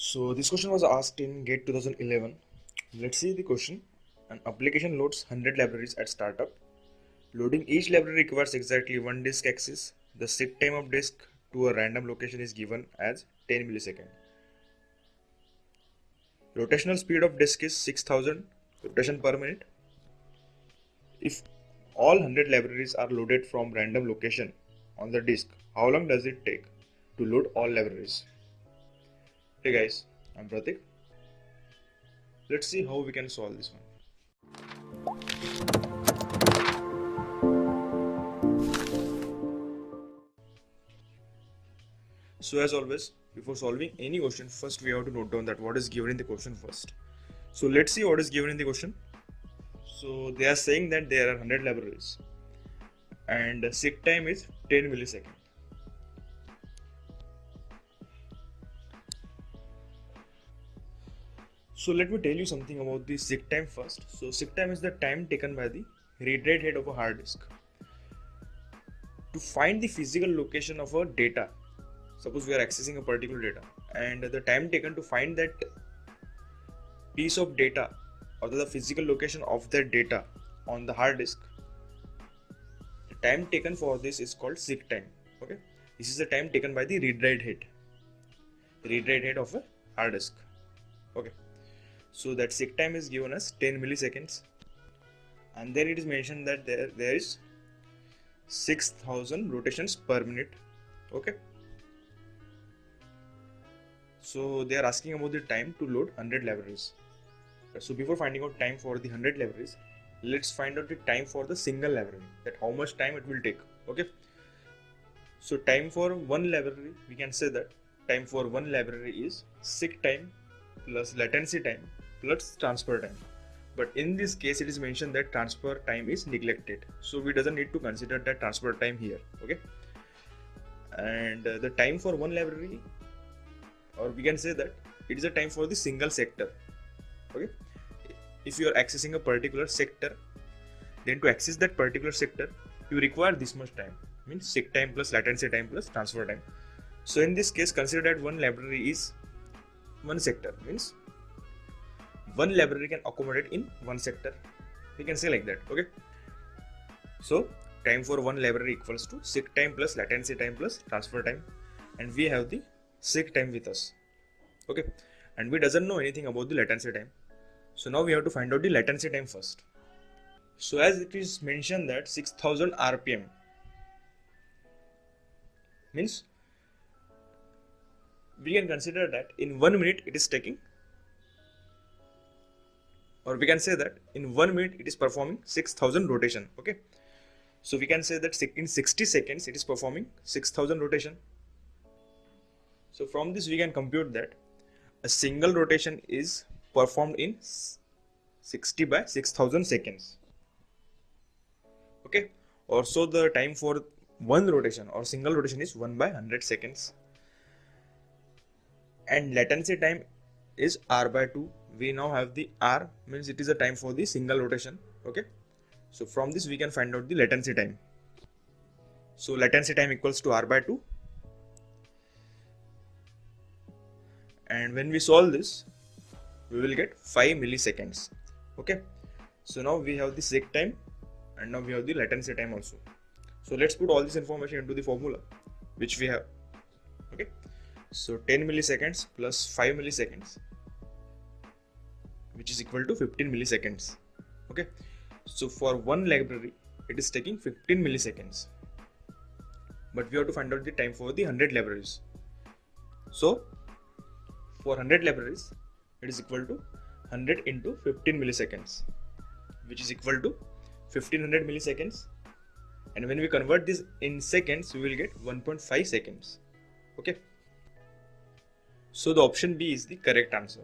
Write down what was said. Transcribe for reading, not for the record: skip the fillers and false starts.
So this question was asked in GATE 2011. Let's see the question. An application loads 100 libraries at startup. Loading each library requires exactly one disk access. The sit time of disk to a random location is given as 10 milliseconds. Rotational speed of disk is 6000 rotation per minute. If all 100 libraries are loaded from random location on the disk, how long does it take to load all libraries? Hey guys, I'm Pratik. Let's see how we can solve this one. So as always, before solving any question, first we have to note down that what is given in the question first. So let's see what is given in the question. So they are saying that there are 100 libraries and the seek time is 10 milliseconds. So let me tell you something about the seek time first. So seek time is the time taken by the read-write head of a hard disk to find the physical location of a data. Suppose we are accessing a particular data and the time taken to find that piece of data or the physical location of that data on the hard disk, the time taken for this is called seek time. Okay, this is the time taken by the read-write head of a hard disk. Okay, so that seek time is given as 10 milliseconds, and then it is mentioned that there is 6000 rotations per minute. Okay, so they are asking about the time to load 100 libraries. So before finding out time for the 100 libraries, let's find out the time for the single library, that how much time it will take. Okay, so time for one library, we can say that time for one library is seek time plus latency time plus transfer time. But in this case, it is mentioned that transfer time is neglected, so we doesn't need to consider that transfer time here. Okay, and the time for one library, or we can say that it is a time for the single sector. Okay, if you are accessing a particular sector, then to access that particular sector you require this much time, means seek time plus latency time plus transfer time. So in this case, consider that one library is one sector, means one library can accommodate in one sector, we can say like that. Okay, so time for one library equals to seek time plus latency time plus transfer time, and we have the seek time with us. Okay, and we doesn't know anything about the latency time, so now we have to find out the latency time first. So as it is mentioned that 6000 rpm means we can consider that in 1 minute it is taking, or we can say that in 1 minute it is performing 6000 rotation. Okay, so we can say that in 60 seconds it is performing 6000 rotation. So from this we can compute that a single rotation is performed in 60 by 6000 seconds. Okay, also the time for one rotation or single rotation is 1 by 100 seconds, and latency time is r by 2. We now have the r, means it is a time for the single rotation. Okay, so from this we can find out the latency time. So latency time equals to r by 2, and when we solve this we will get 5 milliseconds. Okay, so now we have the seek time and now we have the latency time also. So let's put all this information into the formula which we have. Okay, so 10 milliseconds plus 5 milliseconds, which is equal to 15 milliseconds. Okay, so for one library it is taking 15 milliseconds, but we have to find out the time for the 100 libraries. So for 100 libraries it is equal to 100 into 15 milliseconds, which is equal to 1500 milliseconds, and when we convert this in seconds we will get 1.5 seconds. Okay, so the option B is the correct answer.